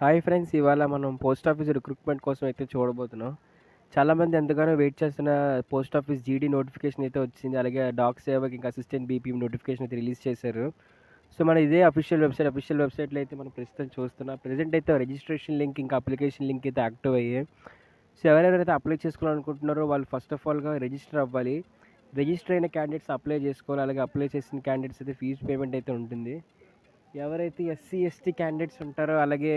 Hi friends, ఇవాళ మనం post office recruitment కోసం అయితే చూడబోతున్నాం. చాలామంది ఎంతగానో వెయిట్ చేస్తున్న పోస్ట్ ఆఫీస్ జీడీ నోటిఫికేషన్ అయితే వచ్చింది. అలాగే డాక్ సేవకి ఇంకా అసిస్టెంట్ బీపీఎం నోటిఫికేషన్ అయితే రిలీజ్ చేశారు. సో మన ఇదే అఫీషియల్ వెబ్సైట్లో అయితే మనం ప్రస్తుతం చూస్తున్నాం. ప్రజెంట్ అయితే రిజిస్ట్రేషన్ లింక్ ఇంకా అప్లికేషన్ లింక్ అయితే యాక్టివ్ అయ్యాయి. సో ఎవరెవరైతే అప్లై చేసుకోవాలనుకుంటున్నారో వాళ్ళు ఫస్ట్ ఆఫ్ ఆల్గా రిజిస్టర్ అవ్వాలి. రిజిస్టర్ అయిన క్యాండిడేట్స్ అప్లై చేసుకోవాలి. అలాగే అప్లై చేసిన క్యాండిడేట్స్ అయితే ఫీజు పేమెంట్ అయితే ఉంటుంది. ఎవరైతే ఎస్సీ ఎస్టీ క్యాండిడేట్స్ ఉంటారో అలాగే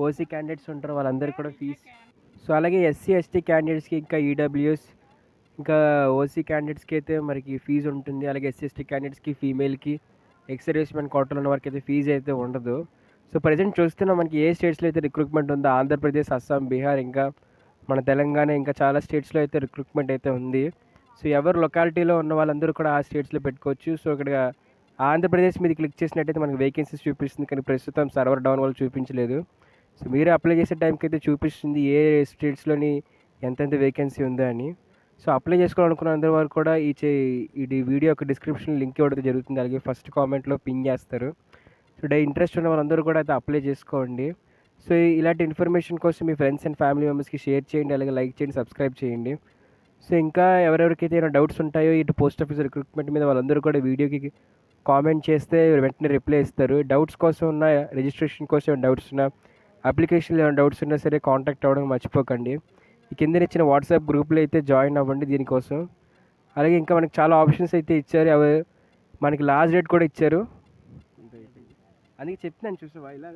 ఓసీ క్యాండిడేట్స్ ఉంటారో వాళ్ళందరికీ కూడా ఫీజు. సో అలాగే ఎస్సీ ఎస్టీ క్యాండిడేట్స్కి ఇంకా ఈడబ్ల్యూఎస్ ఇంకా ఓసీ క్యాండిడేట్స్కి అయితే మనకి ఫీజు ఉంటుంది. అలాగే ఎస్సీ ఎస్టీ క్యాండిడేట్స్కి ఫీమేల్కి ఎక్సర్వీస్మెంట్ కోటాలో ఉన్న వారికి అయితే ఫీజు అయితే ఉండదు. సో ప్రజెంట్ చూస్తున్నాం మనకి ఏ స్టేట్స్లో అయితే రిక్రూట్మెంట్ ఉందో ఆంధ్రప్రదేశ్, అస్సాం, బీహార్, ఇంకా మన తెలంగాణ, ఇంకా చాలా స్టేట్స్లో అయితే రిక్రూట్మెంట్ అయితే ఉంది. సో ఎవరు లొకాలిటీలో ఉన్న వాళ్ళందరూ కూడా ఆ స్టేట్స్లో పెట్టుకోవచ్చు. సో ఇక్కడ ఆంధ్రప్రదేశ్ మీద క్లిక్ చేసినట్టయితే మనకి వేకెన్సీస్ చూపిస్తుంది, కానీ ప్రస్తుతం సర్వర్ డౌన్ వల్ల చూపించలేదు. సో మీరు అప్లై చేసే టైంకి అయితే చూపిస్తుంది ఏ స్టేట్స్లోని ఎంతెంత వేకెన్సీ ఉందో అని. సో అప్లై చేసుకోవాలనుకున్న అందరి వారు కూడా ఈ వీడియో యొక్క డిస్క్రిప్షన్ లింక్ ఇవ్వడం జరుగుతుంది. అలాగే ఫస్ట్ కామెంట్లో పిన్ చేస్తారు. సో ఇంట్రెస్ట్ ఉన్న వాళ్ళందరూ కూడా అయితే అప్లై చేసుకోండి. సో ఇలాంటి ఇన్ఫర్మేషన్ కోసం మీ ఫ్రెండ్స్ అండ్ ఫ్యామిలీ మెంబర్స్కి షేర్ చేయండి, అలాగే లైక్ చేయండి, సబ్స్క్రైబ్ చేయండి. సో ఇంకా ఎవరెవరికైతే ఏమైనా డౌట్స్ ఉంటాయో ఇటు పోస్ట్ ఆఫీస్ రిక్రూట్మెంట్ మీద వాళ్ళందరూ కూడా వీడియోకి కామెంట్ చేస్తే వెంటనే రిప్లై ఇస్తారు. డౌట్స్ కోసం ఉన్న, రిజిస్ట్రేషన్ కోసం ఏమైనా డౌట్స్ ఉన్నా, అప్లికేషన్లో ఏమైనా డౌట్స్ ఉన్నా సరే కాంటాక్ట్ అవ్వడం మర్చిపోకండి. ఈ కింద ఇచ్చిన వాట్సాప్ గ్రూప్లో అయితే జాయిన్ అవ్వండి దీనికోసం. అలాగే ఇంకా మనకి చాలా ఆప్షన్స్ అయితే ఇచ్చారు. అవి మనకి లాస్ట్ డేట్ కూడా ఇచ్చారు. అందుకే చెప్తున్నాను చూసావా ఇలా.